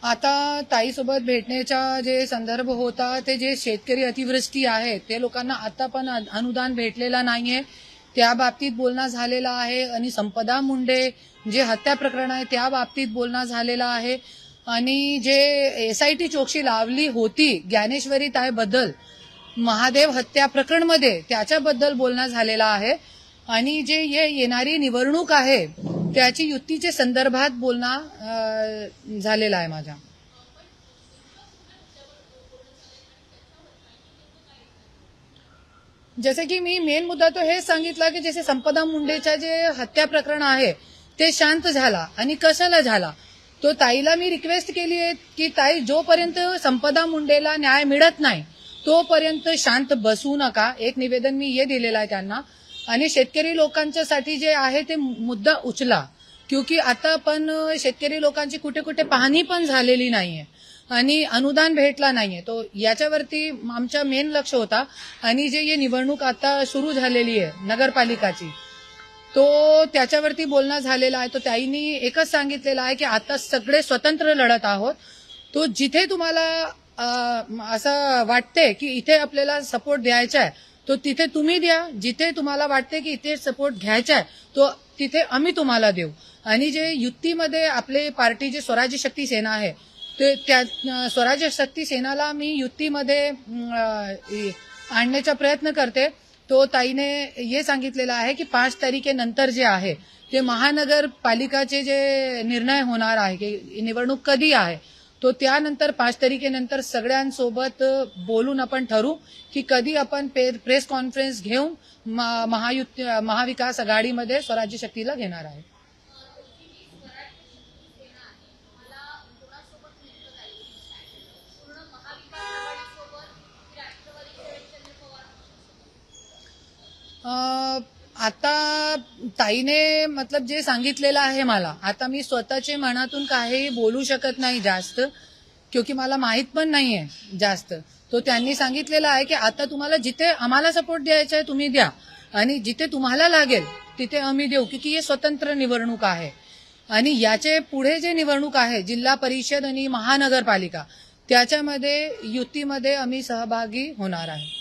आता ताईसोबत भेटण्याचा जे संदर्भ होता ते जे शेतकरी अतिवृष्टी आहे ते लोकांना आता पण अनुदान भेटलेला नाहीये, त्या बाबतीत बोलणं झालेला आहे. आणि संपदा मुंडे जे हत्या प्रकरण आहे त्या बाबतीत बोलणं झालेला आहे. आणि जे SIT चौकशी लावली होती ज्ञानेश्वरी ताईबद्दल महादेव हत्या प्रकरण मध्ये त्याच्याबद्दल बोलणं झालेला आहे. आणि जे येणारी निवडणूक आहे त्याची युतीच्या संदर्भात बोलणं झालेला आहे माझा. जसे की मी मेन मुद्दा तो हेच सांगितला की जसे संपदा मुंडेच्या जे हत्या प्रकरण आहे ते शांत झाला आणि कशाला झाला तो ताईला मी रिक्वेस्ट केली आहे की ताई जोपर्यंत संपदा मुंडेला न्याय मिळत नाही तोपर्यंत शांत बसू नका. एक निवेदन मी हे दिलेलं आहे त्यांना. आणि शेतकरी लोकांच्यासाठी जे आहे ते मुद्दा उचला, क्योंकि आता पण शेतकरी लोकांची कुठे कुठे पाहणी पण झालेली नाहीये आणि अनुदान भेटला नाहीये. तो याच्यावरती आमचा मेन लक्ष होता. आणि जे हे निवडणूक आता सुरू झालेली आहे नगरपालिकाची तो त्याच्यावरती बोलणं झालेला आहे. तो त्यांनी एकच सांगितलेलं आहे की आता सगळे स्वतंत्र लढत आहोत. तो जिथे तुम्हाला असं वाटते की इथे आपल्याला सपोर्ट द्यायचा आहे तो तिथे तुम्ही द्या, जिथे तुम्हाला वाटते की इथे सपोर्ट घ्यायचा आहे तो तिथे आम्ही तुम्हाला देऊ. आणि जे युतीमध्ये आपले पार्टी जे स्वराज्य शक्ती सेना आहे ते त्या स्वराज्य शक्ती सेनाला मी युतीमध्ये आणण्याचा प्रयत्न करते. तो ताईने हे सांगितलेलं आहे की 5 तारखेनंतर जे आहे ते महानगरपालिकाचे जे निर्णय होणार आहे की निवडणूक कधी आहे तो त्यानंतर 5 तारखेनंतर सगळ्यांसोबत बोलून आपण ठरवू की कधी आपण प्रेस कॉन्फरन्स घेऊन महाविकास आघाडीमध्ये स्वराज्य शक्तीला घेणार आहे. आता ताईने मतलब जे सांगितलेलं आहे मला, आता मी स्वतःचे मनातून काही बोलू शकत नाही जास्त, क्योंकि मला माहित पण नाहीये जास्त. तो त्यांनी सांगितलेलं आहे की आता तुम्हाला जिथे आम्हाला सपोर्ट द्यायचा आहे तुम्ही द्या आणि जिथे तुम्हाला लागेल तिथे आम्ही देऊ, क्योंकि हे स्वतंत्र निवडणूक आहे. आणि याचे पुढे जे निवडणूक आहे जिल्हा परिषद आणि महानगरपालिका त्याच्यामध्ये युतीमध्ये आम्ही सहभागी होणार आहे.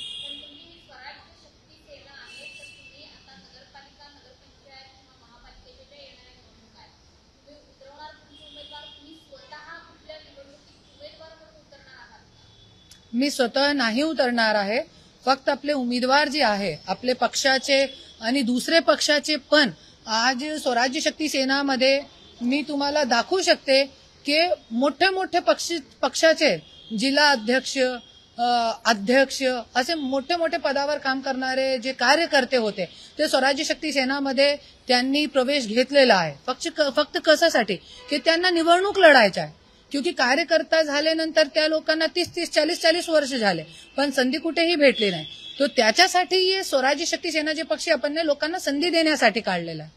मी स्वतः नाही उतरणार आहे. फक्त आपले उमेदवार जे आहे आपले पक्षाचे आणि दुसरे पक्षाचे पण आज स्वराज्य शक्ती सेनामध्ये मी तुम्हाला दाखवू शकते की मोठे मोठे पक्षाचे जिल्हा अध्यक्ष अध्यक्ष असे मोठे मोठे पदावर काम करणारे जे कार्यकर्ते होते ते स्वराज्य शक्ती सेनामध्ये त्यांनी प्रवेश घेतलेला आहे. फक्त कशासाठी की त्यांना निवडणूक लढायच्या आहे, क्योंकि कार्यकर्ता झाल्यानंतर त्या लोकांना 30-30 40-40 वर्ष झाले पण संधी कुठेही भेटली नाही. तो त्याच्यासाठी स्वराज्य शक्ती सेना जे पक्ष आपण लोकांना संधी देण्यासाठी काढलेला आहे.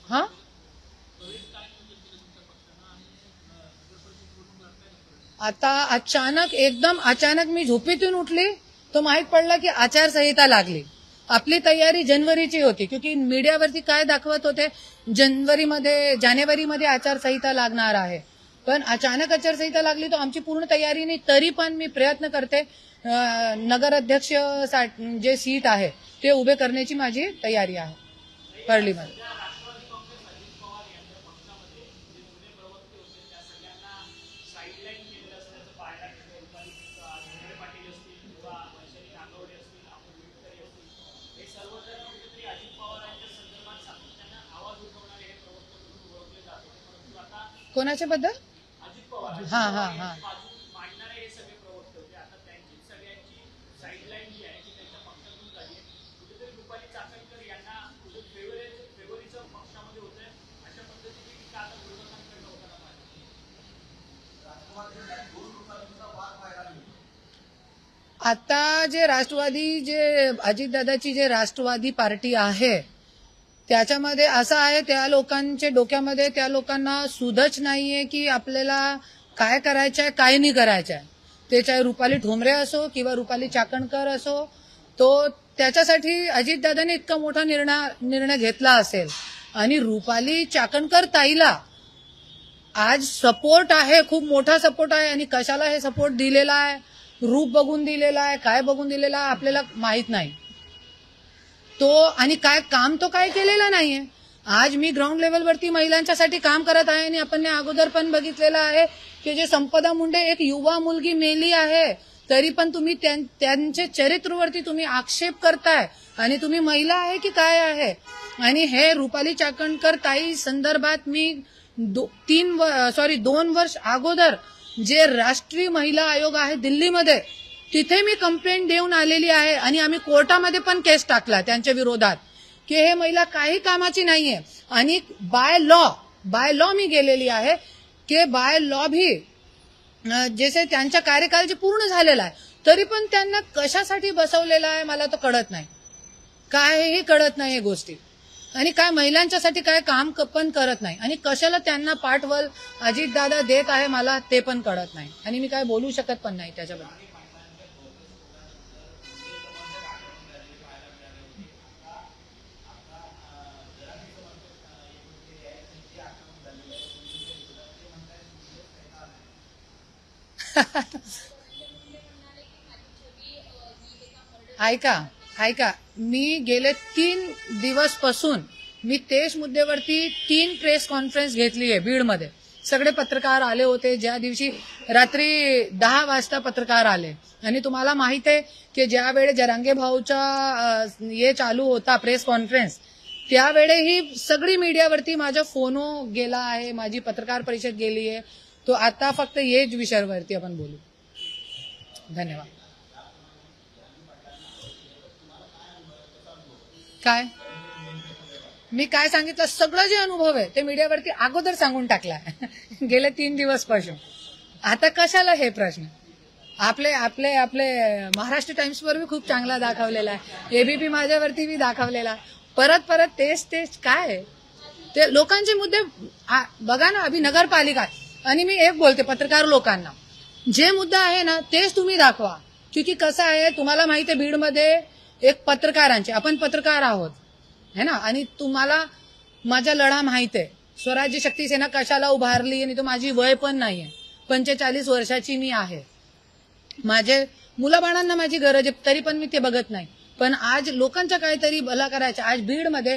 हा आता एकदम अचानक मी झोपेतून उठली तो माहित पडला की आचारसंहिता लागली. आपली तयारी जानेवारीची होती, क्योंकि मीडियावरती काय दाखवत होते जानेवारीमध्ये आचारसंहिता लागणार आहे, पण अचानक आचारसंहिता लागली तो आमची पूर्ण तयारी नाही. तरी पण मी प्रयत्न करते नगर अध्यक्ष जे सीट आहे ते उभे करण्याची माझी तयारी आहे परलीमध्ये. कोणाच्या बद्दल? हा हा हा आता जे राष्ट्रवादी जे अजितदादाची जे राष्ट्रवादी पार्टी आहे त्याच्यामध्ये असं आहे त्या लोकांच्या डोक्यामध्ये त्या लोकांना सुधच नाहीये की आपल्याला काय करायचंय काय नाही करायचंय. ते चाहे रुपाली ठोंबरे असो किंवा रुपाली चाकणकर असो, तो त्याच्यासाठी अजितदादाने इतका मोठा निर्णय घेतला असेल. आणि रुपाली चाकणकर ताईला आज सपोर्ट आहे, खूप मोठा सपोर्ट आहे. आणि कशाला हे सपोर्ट दिलेला आहे, रूप बघून दिलेला आहे, काय बघून दिलेला आहे आपल्याला माहित नाही तो. आणि काय काम तो काय केलेला नाहीये. आज मी ग्राउंड लेवलवरती महिलांच्यासाठी काम करत आहे. आणि आपण अगोदर पण बघितलेलं आहे की जे संपदा मुंडे एक युवा मुलगी मेली आहे, तरी पण तुम्ही त्यांचे चरित्रवरती तुम्ही आक्षेप करताय. आणि तुम्ही महिला आहे की काय आहे. आणि हे रुपाली चाकणकर ताई संदर्भात मी 2 वर्ष अगोदर जे राष्ट्रीय महिला आयोग आहे दिल्लीमध्ये, तिथे मी कंप्लेंट देऊन आलेली आहे. आणि आम्ही कोर्टामध्ये पण केस टाकला त्यांच्या विरोधात की हे महिला काही कामाची नाहीये. आणि बाय लॉ मी गेलेली आहे की बाय लॉ भी जसे त्यांच्या कार्यकाल जे पूर्ण झालेला आहे, तरी पण त्यांना कशासाठी बसवलेला आहे मला तर कळत नाही, काहीही कळत नाही हे गोष्टी. आणि काय महिलांच्यासाठी काय काम पण करत नाही. आणि कशाला त्यांना पाठबळ अजितदादा देत आहे मला ते पण कळत नाही. आणि मी काय बोलू शकत पण नाही त्याच्याबद्दल. ऐका, मी गेले 3 दिवसपासून मी तेच मुद्द्यावरती 3 प्रेस कॉन्फरन्स घेतली आहे बीडमध्ये. सगळे पत्रकार आले होते. ज्या दिवशी रात्री 10 वाजता पत्रकार आले. आणि तुम्हाला माहित आहे की ज्यावेळी जरांगे भाऊचा हे चालू होता प्रेस कॉन्फरन्स, त्यावेळी ही सगळी मीडियावरती माझा फोनो गेला आहे, माझी पत्रकार परिषद गेली आहे. तो आता फक्त हेच विषयावरती आपण बोलू. धन्यवाद. काय मी काय सांगितलं, सगळं जे अनुभव आहे ते मीडियावरती अगोदर सांगून टाकलाय गेले 3 दिवसपासून. आता कशाला हे प्रश्न. आपले आपले आपले महाराष्ट्र टाइम्सवर भी खूप चांगला दाखवलेला आहे, एबीपी माझ्यावरती भी दाखवलेला. परत तेच काय ते लोकांचे मुद्दे बघा ना. अभि नगरपालिका आणि मी एक बोलते पत्रकार लोकांना, जे मुद्दा आहे ना तेच तुम्ही दाखवा. क्योंकि कसं आहे तुम्हाला माहिती आहे बीडमध्ये एक पत्रकारांचे, आपण पत्रकार आहोत है ना. आणि तुम्हाला माझा लढा माहित आहे. स्वराज्य शक्ती सेना कशाला उभारली. आणि तो माझी वय पण नाहीये, 45 वर्षाची मी आहे. माझे मुलाबाळांना माझी गरज आहे, तरी पण मी ते बघत नाही. पण आज लोकांचा काहीतरी भला करायचा. आज बीडमध्ये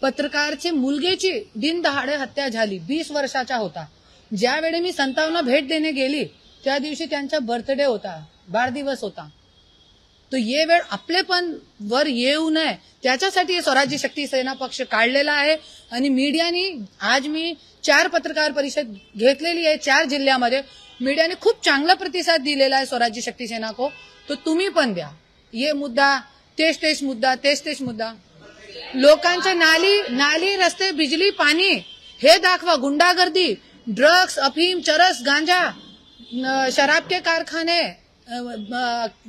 पत्रकारचे मुलगेची दिनदहाडे हत्या झाली, 20 वर्षाचा होता. ज्यावेळी मी संतांना भेट देणे गेली त्या दिवशी त्यांचा बर्थडे होता, वाढदिवस होता. तो ये वेळ आपले पण वर येऊ नये त्याच्यासाठी स्वराज्य शक्ती सेना पक्ष काढलेला आहे. आणि मीडियाने आज मी 4 पत्रकार परिषद घेतलेली आहे 4 जिल्ह्यामध्ये. मीडियाने खूप चांगला प्रतिसाद दिलेला आहे स्वराज्य शक्ती सेना को. तो तुम्ही पण द्या. ये मुद्दा तेच मुद्दा लोकांचे नाली रस्ते बिजली पाणी हे दाखवा. गुंडागर्दी, ड्रग्स, अफीम, चरस, गांजा, शराब के कारखाने,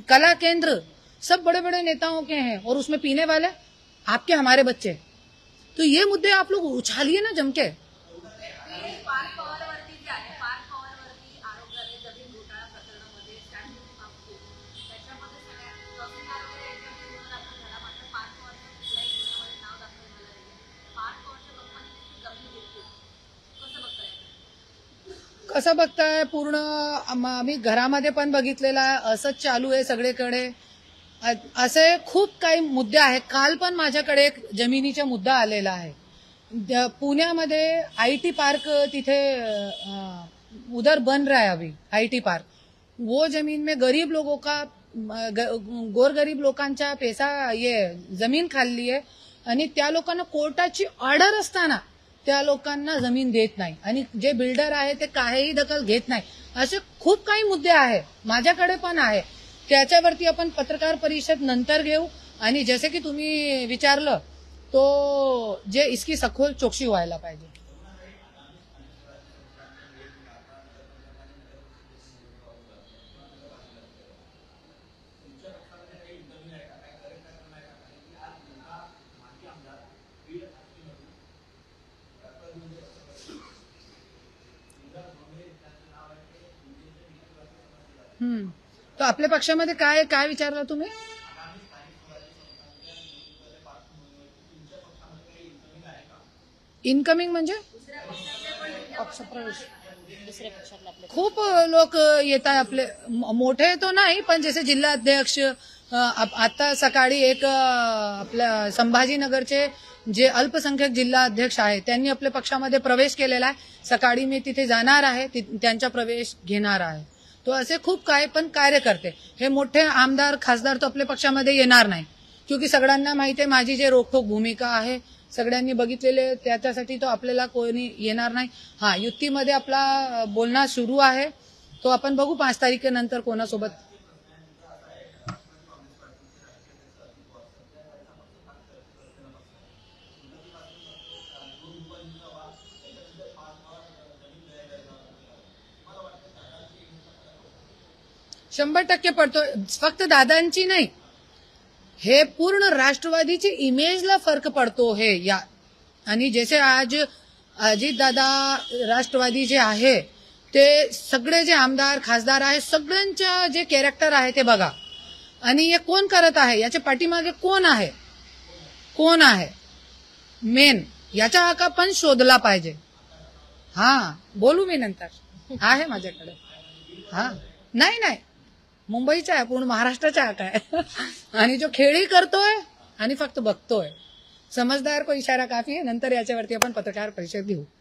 कला केंद्र सब बड़े बड़े नेताओं के हैं. और उसमें पीने वाले आपके हमारे बच्चे. तो ये मुद्दे आप लोग उछालिए ना जम के. कसं बघताय पूर्ण आम्ही घरामध्ये पण बघितलेलं आहे, असंच चालू आहे सगळीकडे. असे खूप काही मुद्दे आहेत. काल पण माझ्याकडे एक जमिनीचा मुद्दा आलेला आहे. पुण्यामध्ये आईटी पार्क तिथे उधर बन रहा है अभी आईटी पार्क. वो जमीन में गरीब लोगों का गोरगरीब लोकांचा पैसा ये जमीन खाल्ली आहे. आणि त्या लोकांना कोर्टाची ऑर्डर असताना त्या लोकांना जमीन देत नाही. आणि जे बिल्डर आहे ते काहीही दखल घेत नाही. असे खूप काही मुद्दे आहेत, माझ्याकडे पण आहे. त्याच्यावरती आपण पत्रकार परिषद नंतर घेऊ. आणि जसे की तुम्ही विचारलं तो जे इसकी सखोल चौकशी व्हायला पाहिजे. तो आपल्या पक्षामध्ये काय काय विचारलं तुम्ही. इनकमिंग म्हणजे पक्षप्रवेश दुसऱ्या पक्षातले आपले? खूप लोक येत आहे आपले, मोठे तो नाही पण जसे जिल्हा अध्यक्ष, आता सकाळी एक आपल्या संभाजीनगरचे जे अल्पसंख्याक जिल्हा अध्यक्ष आहे त्यांनी आपल्या पक्षामध्ये प्रवेश केलेला आहे. सकाळी मी तिथे जाणार आहे, त्यांचा प्रवेश घेणार आहे. तो असे खूप काय पण कार्यकर्ते, हे मोठे आमदार खासदार तो आपल्या पक्षामध्ये येणार नाही, क्योंकि सगळ्यांना माहिती आहे माझी जे रोखोक भूमिका आहे, सगळ्यांनी बघितलेले, त्याच्यासाठी तो आपल्याला कोणी येणार नाही. हा, युतीमध्ये आपला बोलणं सुरू आहे, तो आपण बघू 5 तारखेनंतर कोणासोबत. शंभर टक्के पडतो, फक्त दादांची नाही, हे पूर्ण राष्ट्रवादीची इमेजला फरक पडतो हे या. आणि जसे आज अजित दादा राष्ट्रवादी जे आहे ते सगळे जे आमदार खासदार आहे सगळ्यांच्या जे कॅरेक्टर आहे ते बघा, आणि हे कोण करत आहे, याच्या पाठीमागे कोण आहे, कोण आहे मेन, याचा आका पण शोधला पाहिजे. हा, बोलू मी नंतर, आहे माझ्याकडे. हा, नाही नाही, मुंबईचा आहे, पूर्ण महाराष्ट्राचा आका आहे. आणि जो खेळी करतोय आणि फक्त बघतोय, समजदार को इशारा काफी आहे. नंतर याच्यावरती आपण पत्रकार परिषद घेऊ.